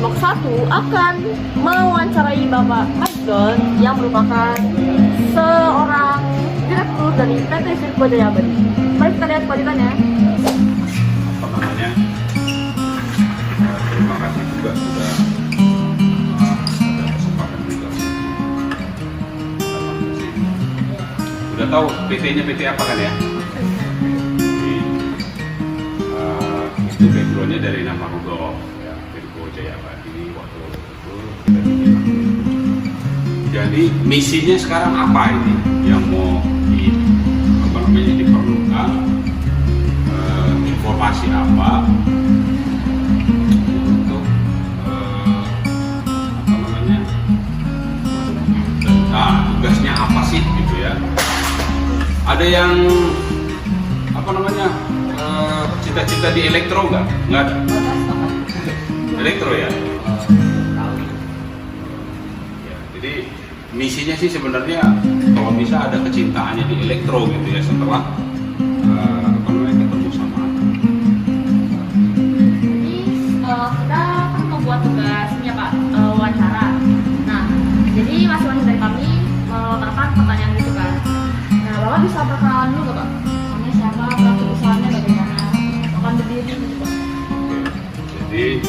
Kelompok 1 akan mewawancarai Bapak Masdon yang merupakan seorang direktur dari PT Sirko Jaya Abadi. Mari kita lihat kelanjutannya. Apa namanya? Terima kasih juga sudah ada kesempatan juga. Udah tahu PT-nya PT apa kan ya? Jadi, itu background-nya dari nama Rudolf ya, Sirko Jaya Abadi waktu itu kita bikin. Jadi misinya sekarang apa ini yang mau diperlukan, informasi apa untuk tugasnya apa sih gitu ya. Ada yang cita-cita di elektro nggak ada elektro ya. Jadi misinya sih sebenarnya kalau bisa ada kecintaannya di elektro gitu ya setelah ketemu sama. Jadi kita kan membuat tugasnya Pak, wawancara. Nah, jadi masing-masing dari kami melontarkan pertanyaan gitu kan. Nah, Bapak bisa perkenalan dulu nggak Pak? Namanya siapa, pelaku usahanya bagaimana, akan berdiri gitu Pak. Jadi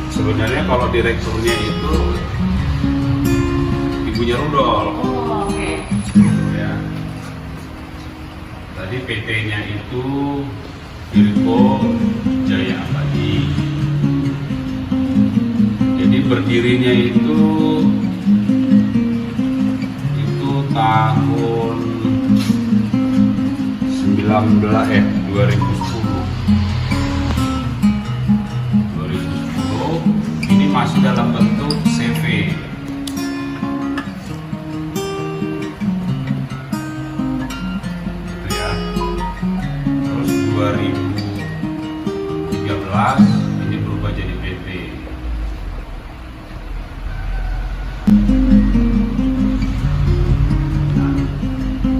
sebenarnya kalau direkturnya itu ibunya Rudolf. Oh, oke. Ya. Tadi PT-nya itu Sirko Jaya Abadi. Jadi berdirinya itu tahun 2010. Ini masih dalam bentuk CV. Terus 2013 ini berubah jadi PT. Nah,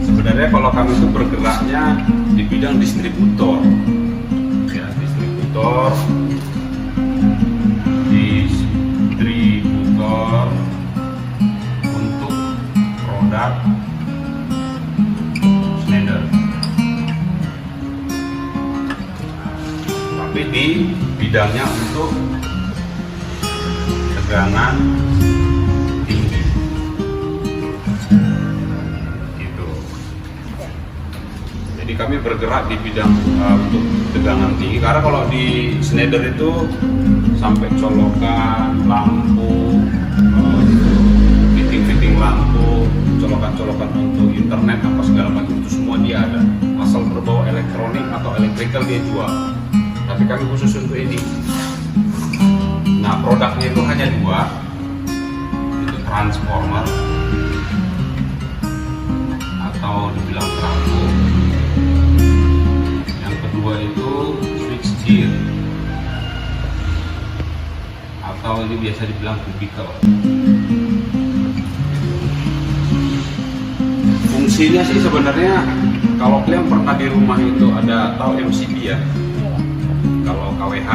sebenarnya kalau kami itu bergeraknya di bidang distributor, ya distributor untuk produk Schneider. Tapi di bidangnya untuk tegangan tinggi gitu. Jadi kami bergerak di bidang untuk tegangan tinggi, karena kalau di Schneider itu sampai colokan lampu, fitting lampu, colokan untuk internet apa segala macam itu semua dia ada. Asal berbau elektronik atau electrical dia jual. Tapi kami khusus untuk ini. Nah, produknya itu hanya dua, itu transformer atau dibilang trafo. Yang kedua itu switchgear atau ini biasa dibilang kubikel. Fungsinya sih sebenarnya kalau kalian pernah di rumah itu ada tahu MCB ya. Kalau KWH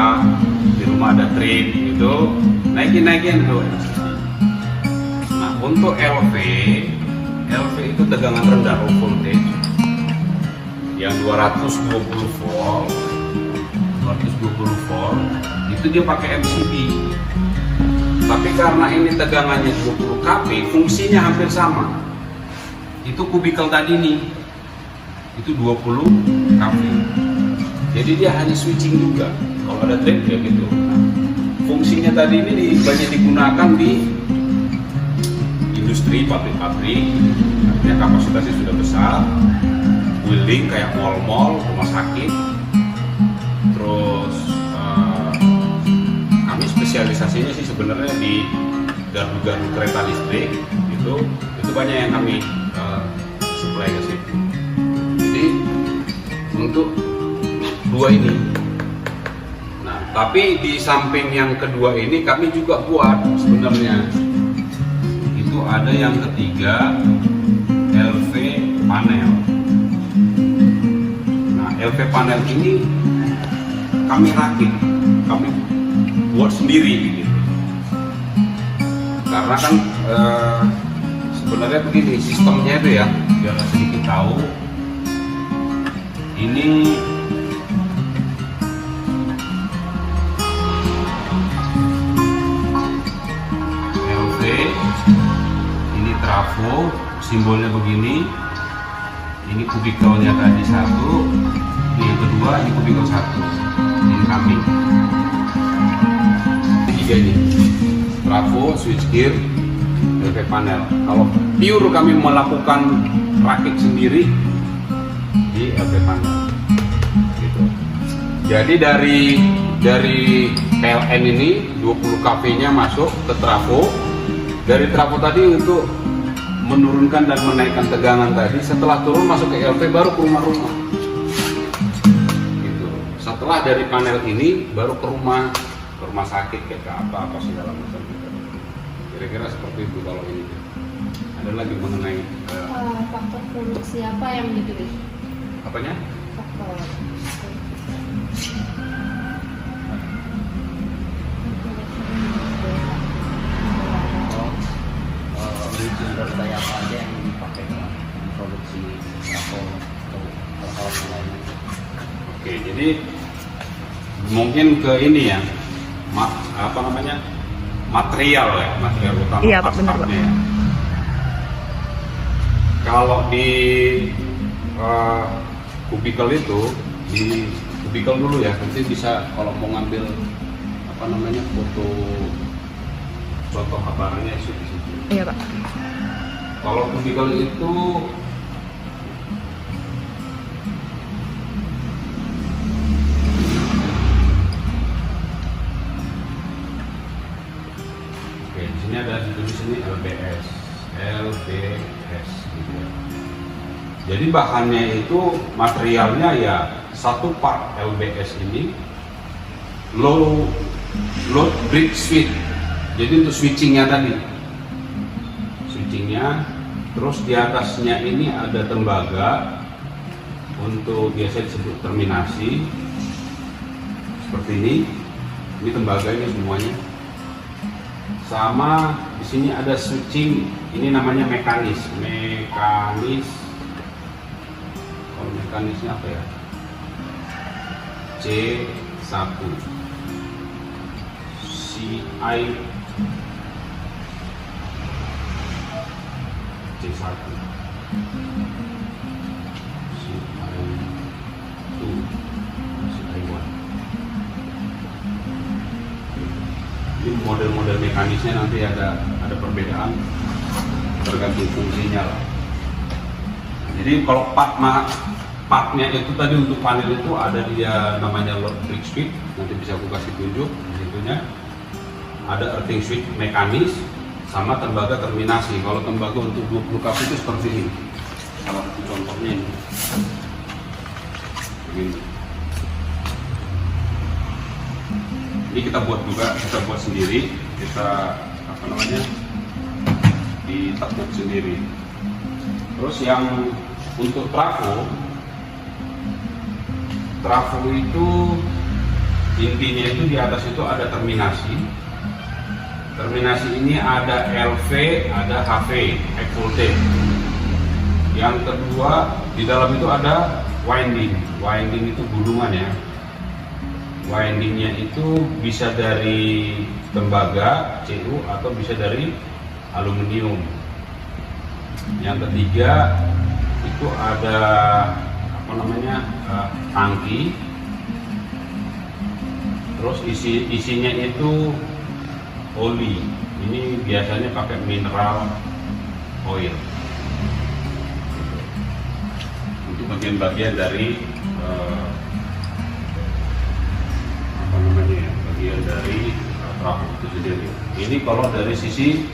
di rumah ada trim itu naikin tuh. Nah, untuk LV itu tegangan rendah low voltage yang 220 volt itu dia pakai MCB. Tapi karena ini tegangannya 20 kV, fungsinya hampir sama. Itu kubikel tadi nih, itu 20 kV. Jadi dia hanya switching juga. Kalau ada trip ya gitu. Nah, fungsinya tadi ini banyak digunakan di industri, pabrik-pabrik. Artinya kapasitasnya sudah besar. Building kayak mall-mall, rumah sakit. Terus kami spesialisasinya sih sebenarnya di gardu-gardu kereta listrik itu banyak yang kami supply ke situ. Jadi untuk dua ini. Nah, tapi di samping yang kedua ini kami juga buat sebenarnya itu ada yang ketiga, LV panel. Nah, LV panel ini kami rakit, kami buat sendiri gitu. Karena kan sebenarnya begini sistemnya itu ya, biar sedikit tahu. Ini LV, ini trafo, simbolnya begini. Ini kubikelnya tadi satu, ini yang kedua, ini kubikel satu, ini kambing. Tiga ini, trafo, switchgear, LV panel. Kalau pure kami melakukan rakit sendiri di LV panel. Gitu. Jadi dari PLN ini 20 kV-nya masuk ke trafo. Dari trafo tadi untuk menurunkan dan menaikkan tegangan tadi, setelah turun masuk ke LV baru ke rumah-rumah. Gitu. Setelah dari panel ini baru ke rumah sakit kayak ke apa segala macam. Kira-kira seperti itu kalau ini. Ada lagi mengenai faktor produksi apa yang dipilih? apanya? Faktor. Sumber daya apa aja yang dipakai dalam produksi atau hal-hal lainnya. Oke, jadi mungkin ke ini ya, material utama. Iya, Pak, benar, Pak. Ya. Kalau di kubikel itu, di kubikel dulu ya, nanti bisa kalau mau ngambil foto contoh barangnya di situ. Iya, Pak. Kalau kubikel itu oke, di sini ada di sini LBS gitu ya. Jadi bahannya itu materialnya ya satu part LBS ini load bridge switch. Jadi untuk switchingnya tadi, terus di atasnya ini ada tembaga untuk biasa disebut terminasi seperti ini tembaganya semuanya. Sama di sini ada switching, ini namanya mekanis. Kalau mekanisnya apa ya? C1 CI C1 CI2 CI1. Ini model-model mekanisnya nanti ada perbedaan tergantung fungsinya lah. Jadi kalau partnya itu tadi untuk panel itu ada dia namanya load bridge switch, nanti bisa aku kasih tunjuk di situnya. Ada earthing switch mekanis sama tembaga terminasi. Kalau tembaga untuk 20 kV itu seperti ini. Salah satu contohnya ini. Begini. Ini kita buat sendiri, kita ditekuk sendiri. Terus yang untuk trafo itu intinya itu di atas itu ada terminasi. Terminasi ini ada LV, ada HV, high voltage. Yang kedua di dalam itu ada winding. Winding itu gulungan ya. Windingnya itu bisa dari tembaga CU atau bisa dari aluminium. Yang ketiga itu ada tangki. Terus isinya itu oli. Ini biasanya pakai mineral oil. Untuk bagian-bagian dari bagian dari trafo itu sendiri. Ini kalau dari sisi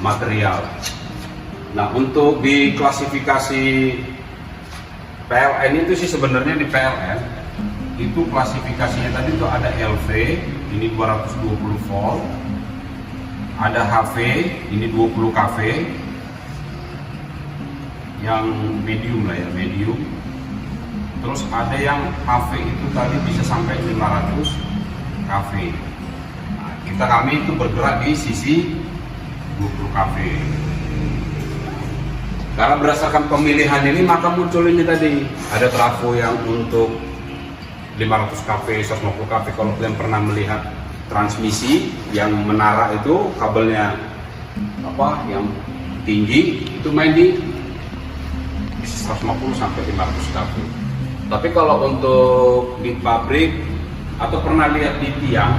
material. Nah, untuk di klasifikasi PLN itu sih sebenarnya di PLN itu klasifikasinya tadi itu ada LV, ini 220 volt, ada HV, ini 20 kV, yang medium lah ya, medium. Terus ada yang HV itu tadi bisa sampai 500, Cafe. Nah, kami itu bergerak di sisi 20 Cafe. Karena berdasarkan pemilihan ini maka muncul ini tadi, ada trafo yang untuk 500 Cafe, 150 Cafe. Kalau kalian pernah melihat transmisi yang menara itu kabelnya yang tinggi, itu main di 150 sampai 500 Cafe. Tapi kalau untuk di pabrik atau pernah lihat di tiang,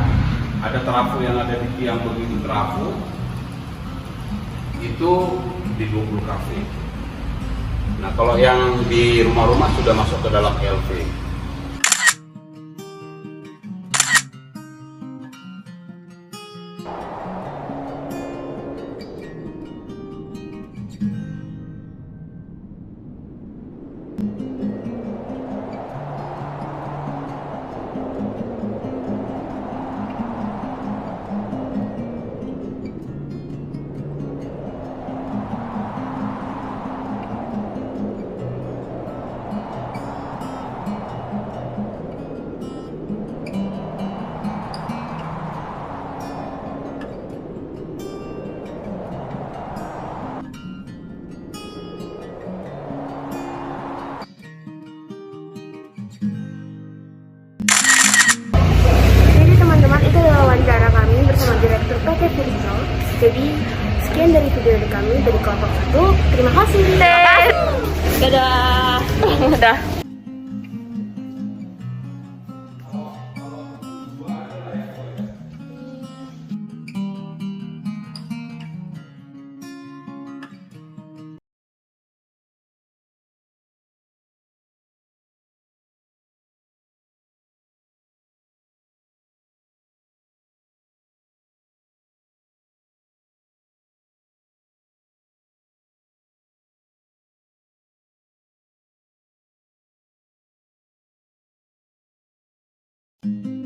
ada trafo yang ada di tiang begitu trafo, itu di 20 Cafe. Nah kalau yang di rumah-rumah sudah masuk ke dalam LV. Jadi teman-teman, itu adalah wawancara kami bersama Direktur PT Furino. Jadi sekian dari video dari kami dari kelompok 1. Terima kasih. Dadah. Dadah. Thank you.